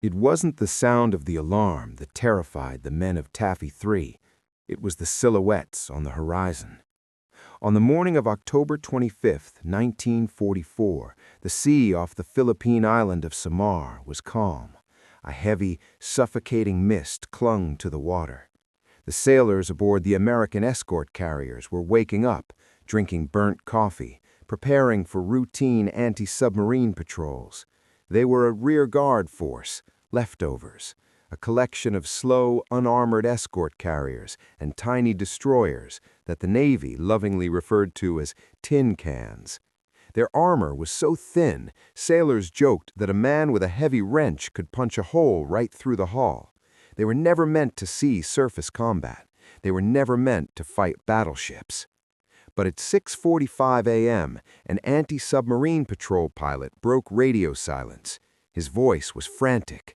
It wasn't the sound of the alarm that terrified the men of Taffy 3. It was the silhouettes on the horizon. On the morning of October 25, 1944, the sea off the Philippine island of Samar was calm. A heavy, suffocating mist clung to the water. The sailors aboard the American escort carriers were waking up, drinking burnt coffee, preparing for routine anti-submarine patrols. They were a rear-guard force, leftovers, a collection of slow, unarmored escort carriers and tiny destroyers that the Navy lovingly referred to as tin cans. Their armor was so thin, sailors joked that a man with a heavy wrench could punch a hole right through the hull. They were never meant to see surface combat. They were never meant to fight battleships. But at 6:45 a.m., an anti-submarine patrol pilot broke radio silence. His voice was frantic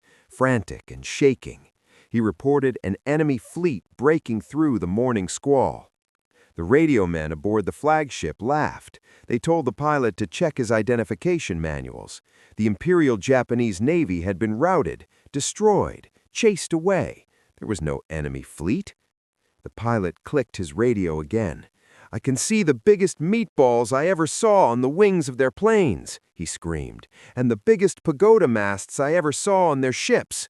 and shaking. He reported an enemy fleet breaking through the morning squall. The radio men aboard the flagship laughed. They told the pilot to check his identification manuals. The Imperial Japanese Navy had been routed, destroyed, chased away. There was no enemy fleet. The pilot clicked his radio again. "I can see the biggest meatballs I ever saw on the wings of their planes," he screamed, "and the biggest pagoda masts I ever saw on their ships."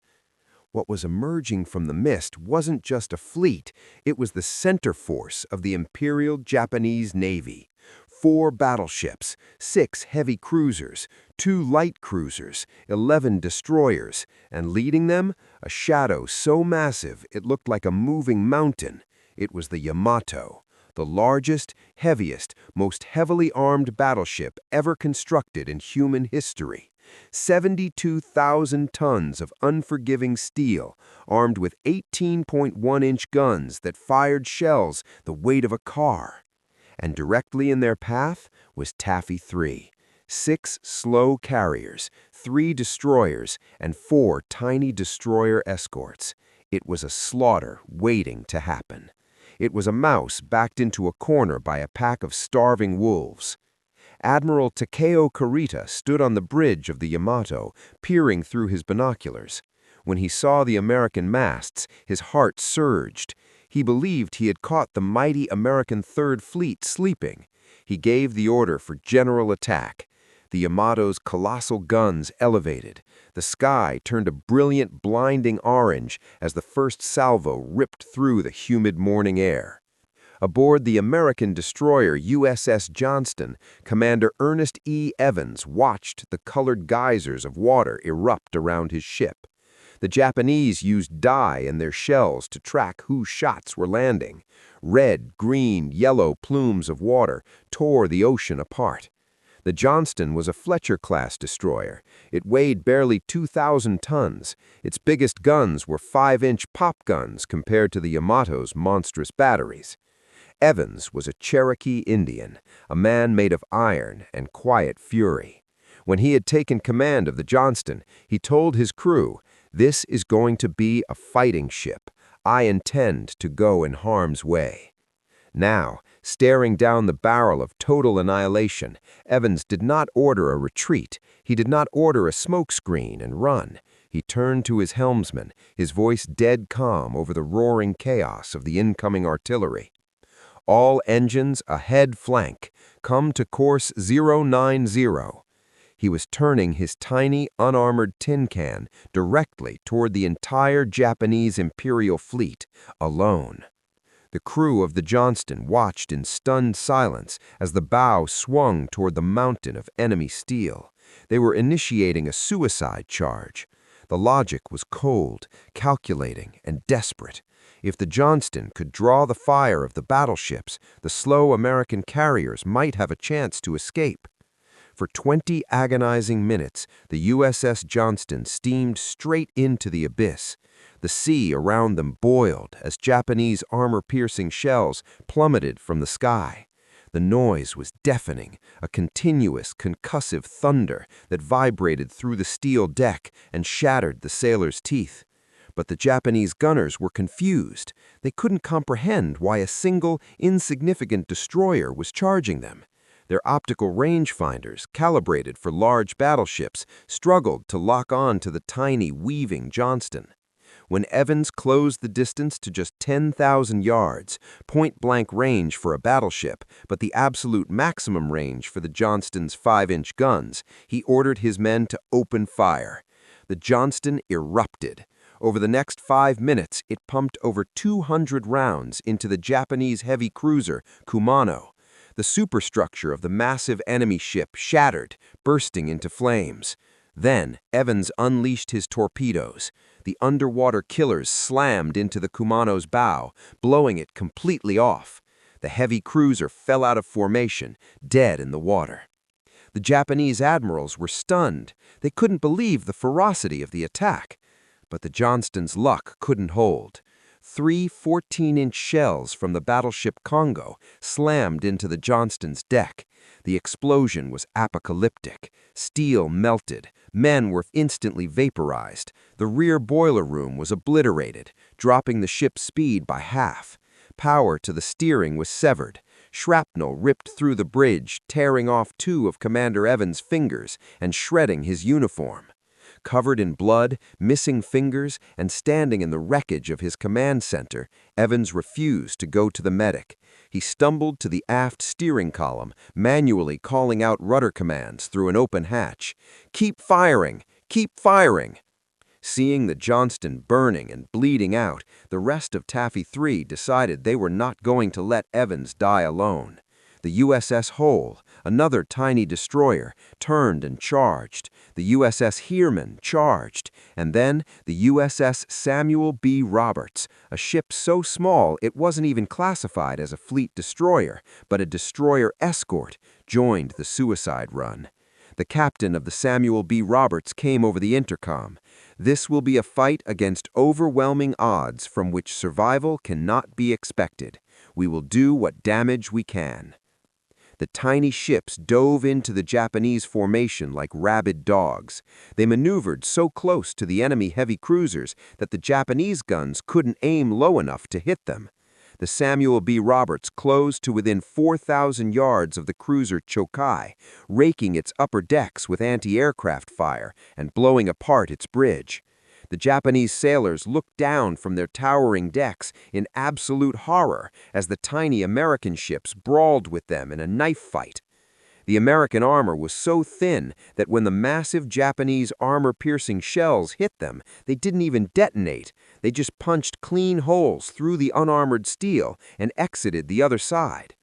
What was emerging from the mist wasn't just a fleet, it was the center force of the Imperial Japanese Navy. 4 battleships, 6 heavy cruisers, 2 light cruisers, 11 destroyers, and leading them, a shadow so massive it looked like a moving mountain. It was the Yamato, the largest, heaviest, most heavily armed battleship ever constructed in human history. 72,000 tons of unforgiving steel, armed with 18.1-inch guns that fired shells the weight of a car. And directly in their path was Taffy 3. 6 slow carriers, 3 destroyers, and 4 tiny destroyer escorts. It was a slaughter waiting to happen. It was a mouse backed into a corner by a pack of starving wolves. Admiral Takeo Kurita stood on the bridge of the Yamato, peering through his binoculars. When he saw the American masts, his heart surged. He believed he had caught the mighty American Third Fleet sleeping. He gave the order for general attack. The Yamato's colossal guns elevated. The sky turned a brilliant, blinding orange as the first salvo ripped through the humid morning air. Aboard the American destroyer USS Johnston, Commander Ernest E. watched the colored geysers of water erupt around his ship. The Japanese used dye in their shells to track whose shots were landing. Red, green, yellow plumes of water tore the ocean apart. The Johnston was a Fletcher-class destroyer. It weighed barely 2,000 tons. Its biggest guns were 5-inch pop guns compared to the Yamato's monstrous batteries. Evans was a Cherokee Indian, a man made of iron and quiet fury. When he had taken command of the Johnston, he told his crew, "This is going to be a fighting ship. I intend to go in harm's way." Now, staring down the barrel of total annihilation, Evans did not order a retreat. He did not order a smokescreen and run. He turned to his helmsman, his voice dead calm over the roaring chaos of the incoming artillery. "All engines ahead flank. Come to course 090. He was turning his tiny, unarmored tin can directly toward the entire Japanese Imperial fleet, alone. The crew of the Johnston watched in stunned silence as the bow swung toward the mountain of enemy steel. They were initiating a suicide charge. The logic was cold, calculating, and desperate. If the Johnston could draw the fire of the battleships, the slow American carriers might have a chance to escape. For 20 agonizing minutes, the USS Johnston steamed straight into the abyss. The sea around them boiled as Japanese armor-piercing shells plummeted from the sky. The noise was deafening, a continuous, concussive thunder that vibrated through the steel deck and shattered the sailors' teeth. But the Japanese gunners were confused. They couldn't comprehend why a single, insignificant destroyer was charging them. Their optical rangefinders, calibrated for large battleships, struggled to lock on to the tiny, weaving Johnston. When Evans closed the distance to just 10,000 yards, point-blank range for a battleship, but the absolute maximum range for the Johnston's 5-inch guns, he ordered his men to open fire. The Johnston erupted. Over the next 5 minutes, it pumped over 200 rounds into the Japanese heavy cruiser Kumano. The superstructure of the massive enemy ship shattered, bursting into flames. Then, Evans unleashed his torpedoes. The underwater killers slammed into the Kumano's bow, blowing it completely off. The heavy cruiser fell out of formation, dead in the water. The Japanese admirals were stunned. They couldn't believe the ferocity of the attack. But the Johnston's luck couldn't hold. 3 14-inch shells from the battleship Congo slammed into the Johnston's deck. The explosion was apocalyptic. Steel melted. Men were instantly vaporized. The rear boiler room was obliterated, dropping the ship's speed by half. Power to the steering was severed. Shrapnel ripped through the bridge, tearing off 2 of Commander Evans' fingers and shredding his uniform. Covered in blood, missing fingers, and standing in the wreckage of his command center, Evans refused to go to the medic. He stumbled to the aft steering column, manually calling out rudder commands through an open hatch. "Keep firing! Keep firing!" Seeing the Johnston burning and bleeding out, the rest of Taffy 3 decided they were not going to let Evans die alone. The USS Hull, another tiny destroyer, turned and charged. The USS Heerman charged, and then the USS Samuel B. Roberts, a ship so small it wasn't even classified as a fleet destroyer, but a destroyer escort, joined the suicide run. The captain of the Samuel B. Roberts came over the intercom. "This will be a fight against overwhelming odds from which survival cannot be expected. We will do what damage we can." The tiny ships dove into the Japanese formation like rabid dogs. They maneuvered so close to the enemy heavy cruisers that the Japanese guns couldn't aim low enough to hit them. The Samuel B. Roberts closed to within 4,000 yards of the cruiser Chokai, raking its upper decks with anti-aircraft fire and blowing apart its bridge. The Japanese sailors looked down from their towering decks in absolute horror as the tiny American ships brawled with them in a knife fight. The American armor was so thin that when the massive Japanese armor-piercing shells hit them, they didn't even detonate. They just punched clean holes through the unarmored steel and exited the other side.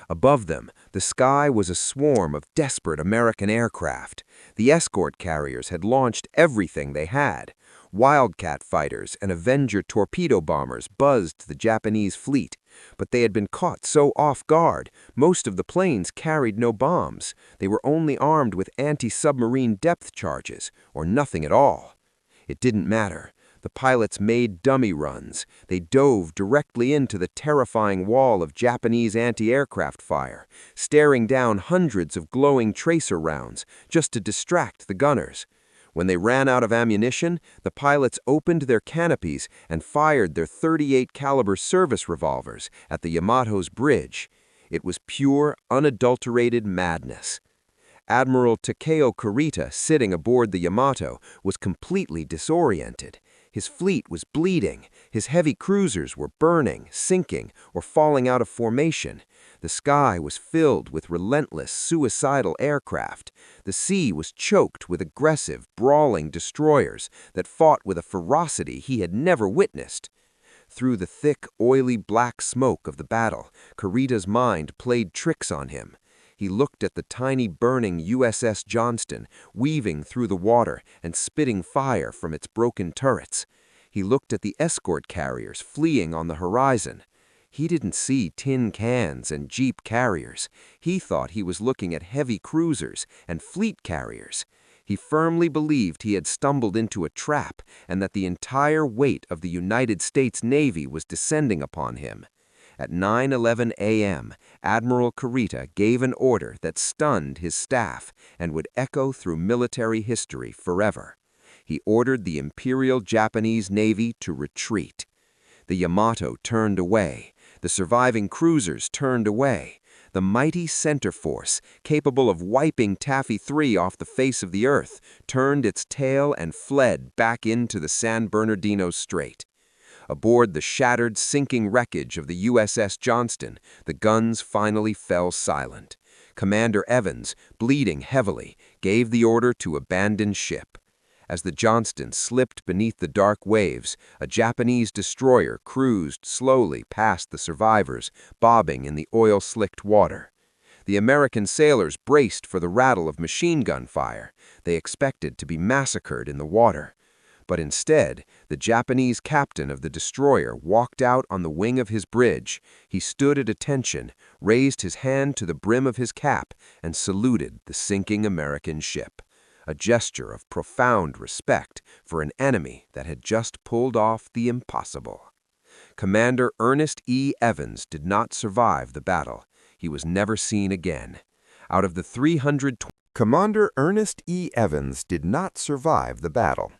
Above them, the sky was a swarm of desperate American aircraft. The escort carriers had launched everything they had. Wildcat fighters and Avenger torpedo bombers buzzed the Japanese fleet, but they had been caught so off guard, most of the planes carried no bombs. They were only armed with anti-submarine depth charges, or nothing at all. It didn't matter. The pilots made dummy runs. They dove directly into the terrifying wall of Japanese anti-aircraft fire, staring down hundreds of glowing tracer rounds just to distract the gunners. When they ran out of ammunition, the pilots opened their canopies and fired their .38 caliber service revolvers at the Yamato's bridge. It was pure, unadulterated madness. Admiral Takeo Kurita, sitting aboard the Yamato, was completely disoriented. His fleet was bleeding. His heavy cruisers were burning, sinking, or falling out of formation. The sky was filled with relentless, suicidal aircraft. The sea was choked with aggressive, brawling destroyers that fought with a ferocity he had never witnessed. Through the thick, oily black smoke of the battle, Kurita's mind played tricks on him. He looked at the tiny burning USS Johnston, weaving through the water and spitting fire from its broken turrets. He looked at the escort carriers fleeing on the horizon. He didn't see tin cans and jeep carriers. He thought he was looking at heavy cruisers and fleet carriers. He firmly believed he had stumbled into a trap and that the entire weight of the United States Navy was descending upon him. At 9:11 a.m., Admiral Kurita gave an order that stunned his staff and would echo through military history forever. He ordered the Imperial Japanese Navy to retreat. The Yamato turned away. The surviving cruisers turned away. The mighty center force, capable of wiping Taffy 3 off the face of the earth, turned its tail and fled back into the San Bernardino Strait. Aboard the shattered, sinking wreckage of the USS Johnston, the guns finally fell silent. Commander Evans, bleeding heavily, gave the order to abandon ship. As the Johnston slipped beneath the dark waves, a Japanese destroyer cruised slowly past the survivors, bobbing in the oil-slicked water. The American sailors braced for the rattle of machine gun fire. They expected to be massacred in the water. But instead, the Japanese captain of the destroyer walked out on the wing of his bridge. He stood at attention, raised his hand to the brim of his cap, and saluted the sinking American ship, a gesture of profound respect for an enemy that had just pulled off the impossible. Commander Ernest E. Evans did not survive the battle. He was never seen again. Out of the 320... Commander Ernest E. Evans did not survive the battle.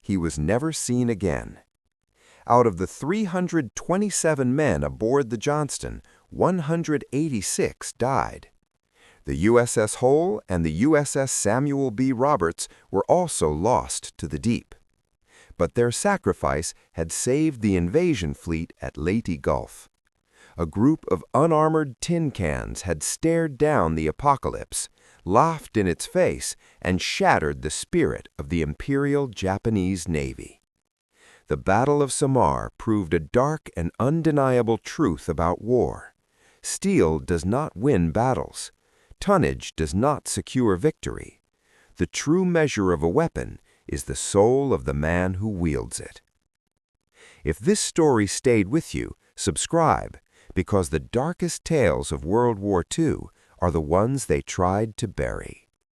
He was never seen again. Out of the 327 men aboard the Johnston, 186 died. The USS Hull and the USS Samuel B. Roberts were also lost to the deep. But their sacrifice had saved the invasion fleet at Leyte Gulf. A group of unarmored tin cans had stared down the apocalypse, laughed in its face, and shattered the spirit of the Imperial Japanese Navy. The Battle of Samar proved a dark and undeniable truth about war. Steel does not win battles. Tonnage does not secure victory. The true measure of a weapon is the soul of the man who wields it. If this story stayed with you, subscribe, because the darkest tales of World War II are the ones they tried to bury.